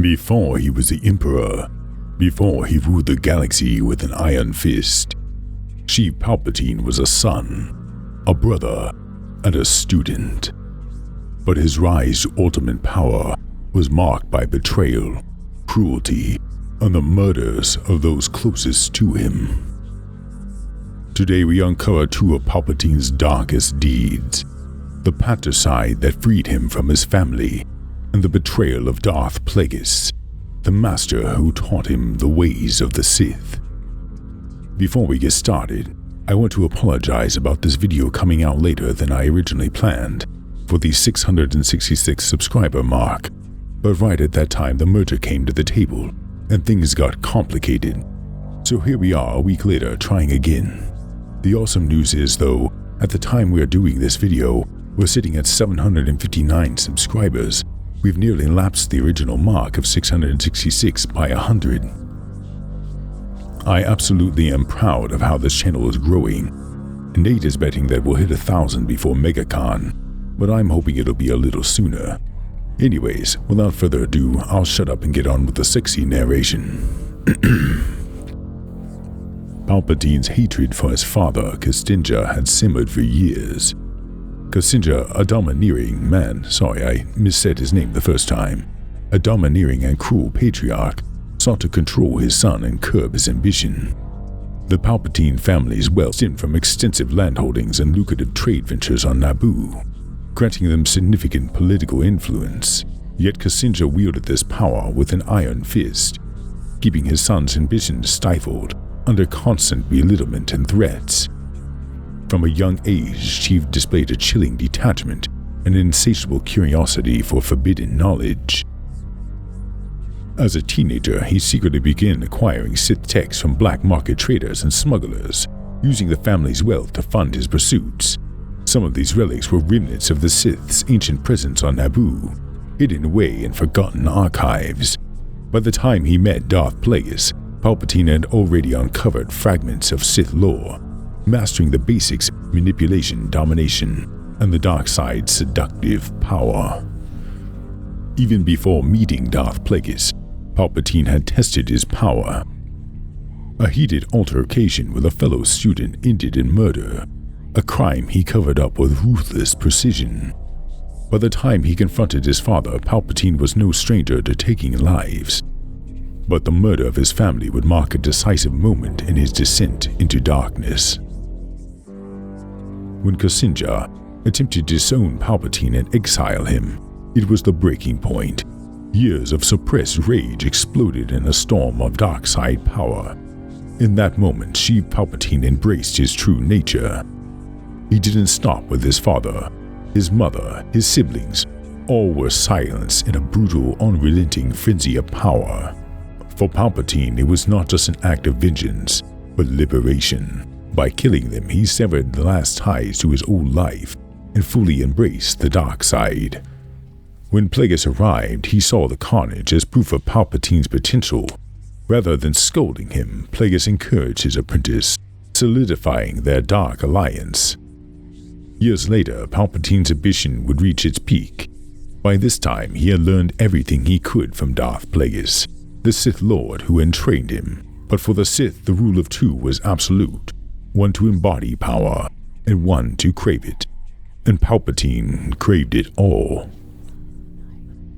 Before he was the Emperor, before he ruled the galaxy with an iron fist, Chief Palpatine was a son, a brother, and a student. But his rise to ultimate power was marked by betrayal, cruelty, and the murders of those closest to him. Today we uncover two of Palpatine's darkest deeds: the patricide that freed him from his family, and the betrayal of Darth Plagueis, the master who taught him the ways of the Sith. Before we get started, I want to apologize about this video coming out later than I originally planned for the 666 subscriber mark, but right at that time the merger came to the table and things got complicated. So here we are a week later trying again. The awesome news is though, at the time we are doing this video, we're sitting at 759 subscribers. We've nearly lapsed the original mark of 666 by 100. I absolutely am proud of how this channel is growing. Nate is betting that we'll hit 1,000 before MegaCon, but I'm hoping it'll be a little sooner. Anyways, without further ado, I'll shut up and get on with the sexy narration. Palpatine's hatred for his father, Castinja, had simmered for years. Castinja, a domineering man, I missaid his name the first time, a domineering and cruel patriarch, sought to control his son and curb his ambition. The Palpatine family's wealth stemmed from extensive landholdings and lucrative trade ventures on Naboo, granting them significant political influence. Yet Castinja wielded this power with an iron fist, keeping his son's ambitions stifled under constant belittlement and threats. From a young age, Chief displayed a chilling detachment and an insatiable curiosity for forbidden knowledge. As a teenager, he secretly began acquiring Sith texts from black market traders and smugglers, using the family's wealth to fund his pursuits. Some of these relics were remnants of the Sith's ancient presence on Naboo, hidden away in forgotten archives. By the time he met Darth Plagueis, Palpatine had already uncovered fragments of Sith lore, mastering the basics: manipulation, domination, and the dark side's seductive power. Even before meeting Darth Plagueis, Palpatine had tested his power. A heated altercation with a fellow student ended in murder, a crime he covered up with ruthless precision. By the time he confronted his father, Palpatine was no stranger to taking lives. But the murder of his family would mark a decisive moment in his descent into darkness. When Castinja attempted to disown Palpatine and exile him, it was the breaking point. Years of suppressed rage exploded in a storm of dark side power. In that moment, Chief Palpatine embraced his true nature. He didn't stop with his father, his mother, his siblings. All were silenced in a brutal, unrelenting frenzy of power. For Palpatine, it was not just an act of vengeance, but liberation. By killing them, he severed the last ties to his old life and fully embraced the dark side. When Plagueis arrived, he saw the carnage as proof of Palpatine's potential. Rather than scolding him, Plagueis encouraged his apprentice, solidifying their dark alliance. Years later, Palpatine's ambition would reach its peak. By this time, he had learned everything he could from Darth Plagueis, the Sith Lord who entrained him. But for the Sith, the rule of two was absolute: one to embody power, and one to crave it. And Palpatine craved it all.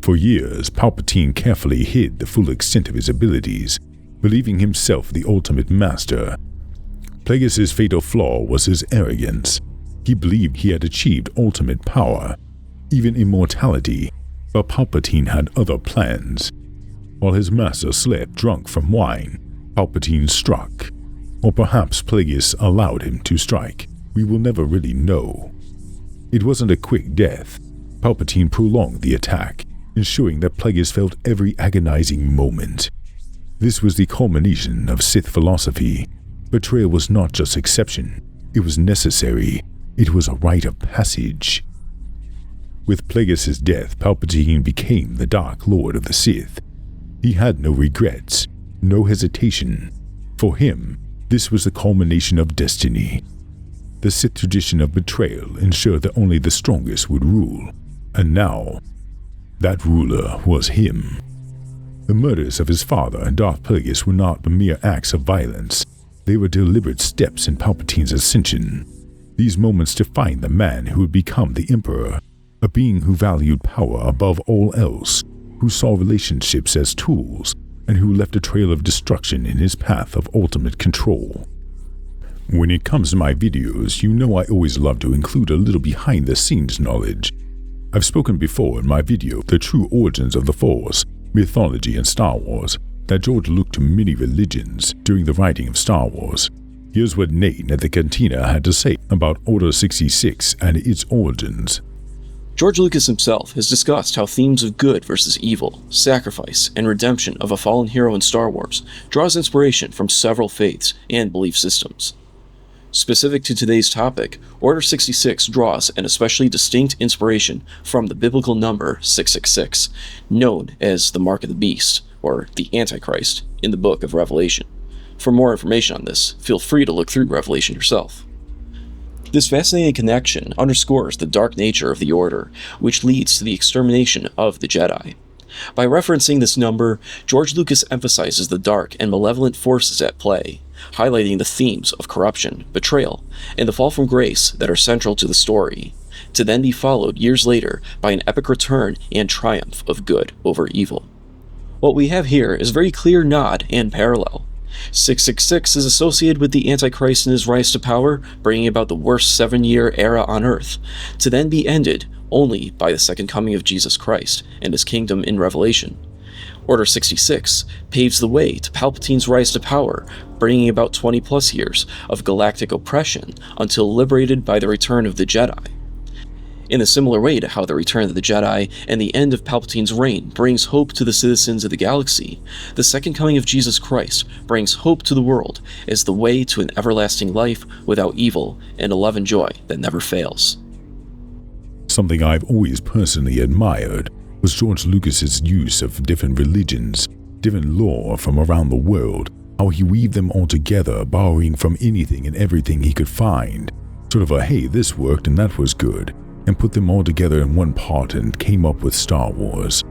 For years, Palpatine carefully hid the full extent of his abilities, believing himself the ultimate master. Plagueis' fatal flaw was his arrogance. He believed he had achieved ultimate power, even immortality, but Palpatine had other plans. While his master slept drunk from wine, Palpatine struck. Or perhaps Plagueis allowed him to strike. We will never really know. It wasn't a quick death. Palpatine prolonged the attack, ensuring that Plagueis felt every agonizing moment. This was the culmination of Sith philosophy. Betrayal was not just exception, it was necessary. It was a rite of passage. With Plagueis' death, Palpatine became the Dark Lord of the Sith. He had no regrets, no hesitation. For him, this was the culmination of destiny. The Sith tradition of betrayal ensured that only the strongest would rule. And now, that ruler was him. The murders of his father and Darth Plagueis were not mere acts of violence. They were deliberate steps in Palpatine's ascension. These moments defined the man who would become the Emperor, a being who valued power above all else, who saw relationships as tools, and who left a trail of destruction in his path of ultimate control. When it comes to my videos, you know I always love to include a little behind-the-scenes knowledge. I've spoken before in my video, The True Origins of the Force, Mythology and Star Wars, that George looked to many religions during the writing of Star Wars. Here's what Nate at the Cantina had to say about Order 66 and its origins. George Lucas himself has discussed how themes of good versus evil, sacrifice, and redemption of a fallen hero in Star Wars draws inspiration from several faiths and belief systems. Specific to today's topic, Order 66 draws an especially distinct inspiration from the biblical number 666, known as the Mark of the Beast, or the Antichrist, in the book of Revelation. For more information on this, feel free to look through Revelation yourself. This fascinating connection underscores the dark nature of the Order, which leads to the extermination of the Jedi. By referencing this number, George Lucas emphasizes the dark and malevolent forces at play, highlighting the themes of corruption, betrayal, and the fall from grace that are central to the story, to then be followed years later by an epic return and triumph of good over evil. What we have here is a very clear nod and parallel. 666 is associated with the Antichrist and his rise to power, bringing about the worst 7-year era on Earth, to then be ended only by the second coming of Jesus Christ and his kingdom in Revelation. Order 66 paves the way to Palpatine's rise to power, bringing about 20+ years of galactic oppression until liberated by the return of the Jedi. In a similar way to how the return of the Jedi and the end of Palpatine's reign brings hope to the citizens of the galaxy, the second coming of Jesus Christ brings hope to the world as the way to an everlasting life without evil and a love and joy that never fails. Something I've always personally admired was George Lucas's use of different religions, different lore from around the world, how he weaved them all together, borrowing from anything and everything he could find. Sort of a, hey, this worked and that was good, and put them all together in one part and came up with Star Wars.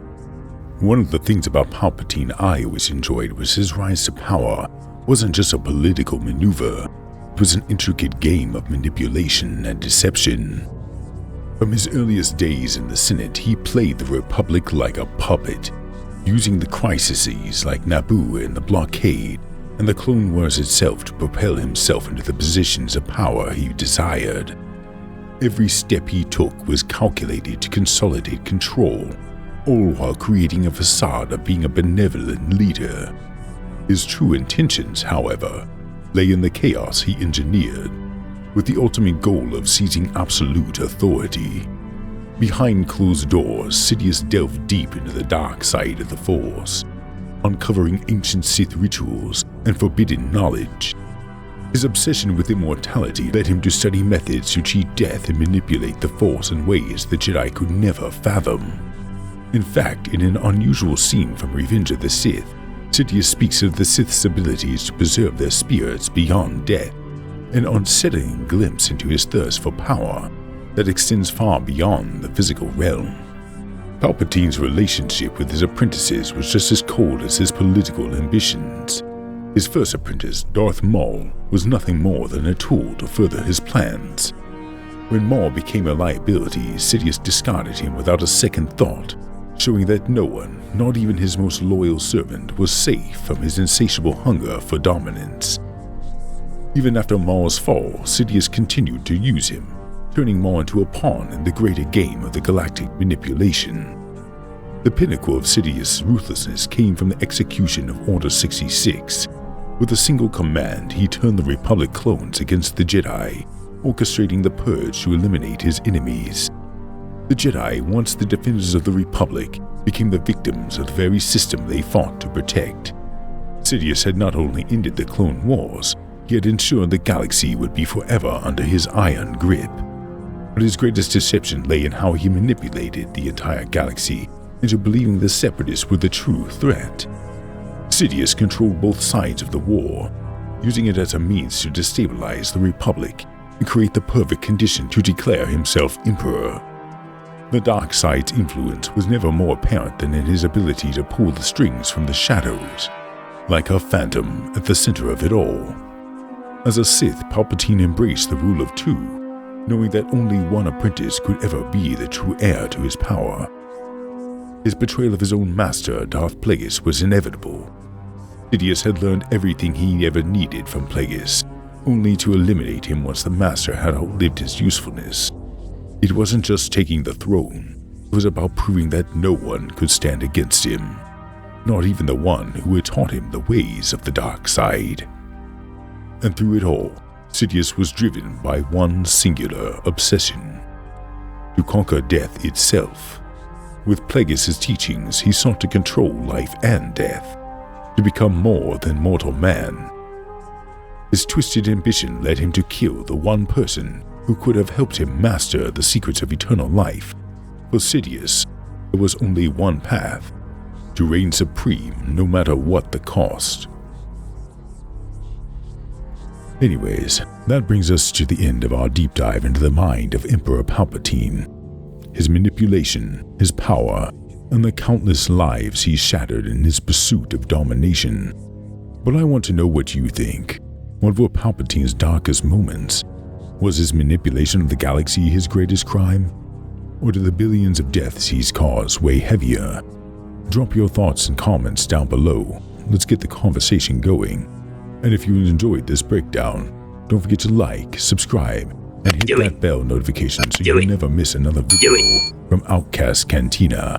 One of the things about Palpatine I always enjoyed was his rise to power wasn't just a political maneuver, it was an intricate game of manipulation and deception. From his earliest days in the Senate, he played the Republic like a puppet, using the crises like Naboo and the blockade, and the Clone Wars itself to propel himself into the positions of power he desired. Every step he took was calculated to consolidate control, all while creating a facade of being a benevolent leader. His true intentions, however, lay in the chaos he engineered, with the ultimate goal of seizing absolute authority. Behind closed doors, Sidious delved deep into the dark side of the Force, uncovering ancient Sith rituals and forbidden knowledge. His obsession with immortality led him to study methods to cheat death and manipulate the Force in ways the Jedi could never fathom. In fact, in an unusual scene from Revenge of the Sith, Sidious speaks of the Sith's abilities to preserve their spirits beyond death, an unsettling glimpse into his thirst for power that extends far beyond the physical realm. Palpatine's relationship with his apprentices was just as cold as his political ambitions. His first apprentice, Darth Maul, was nothing more than a tool to further his plans. When Maul became a liability, Sidious discarded him without a second thought, showing that no one, not even his most loyal servant, was safe from his insatiable hunger for dominance. Even after Maul's fall, Sidious continued to use him, turning Maul into a pawn in the greater game of the galactic manipulation. The pinnacle of Sidious' ruthlessness came from the execution of Order 66. With a single command, he turned the Republic clones against the Jedi, orchestrating the purge to eliminate his enemies. The Jedi, once the defenders of the Republic, became the victims of the very system they fought to protect. Sidious had not only ended the Clone Wars, he had ensured the galaxy would be forever under his iron grip. But his greatest deception lay in how he manipulated the entire galaxy into believing the Separatists were the true threat. Sidious controlled both sides of the war, using it as a means to destabilize the Republic and create the perfect condition to declare himself Emperor. The dark side's influence was never more apparent than in his ability to pull the strings from the shadows, like a phantom at the center of it all. As a Sith, Palpatine embraced the rule of two, knowing that only one apprentice could ever be the true heir to his power. His betrayal of his own master, Darth Plagueis, was inevitable. Sidious had learned everything he ever needed from Plagueis, only to eliminate him once the master had outlived his usefulness. It wasn't just taking the throne, it was about proving that no one could stand against him, not even the one who had taught him the ways of the dark side. And through it all, Sidious was driven by one singular obsession: to conquer death itself. With Plagueis' teachings, he sought to control life and death, to become more than mortal man. His twisted ambition led him to kill the one person who could have helped him master the secrets of eternal life. For Sidious, there was only one path: to reign supreme no matter what the cost. Anyways, that brings us to the end of our deep dive into the mind of Emperor Palpatine, his manipulation, his power, and the countless lives he shattered in his pursuit of domination. But I want to know what you think. What were Palpatine's darkest moments? Was his manipulation of the galaxy his greatest crime? Or do the billions of deaths he's caused weigh heavier? Drop your thoughts and comments down below. Let's get the conversation going. And if you enjoyed this breakdown, don't forget to like, subscribe, and hit that bell notification so you'll never miss another video from Outcast Cantina.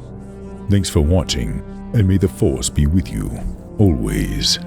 Thanks for watching, and may the Force be with you always.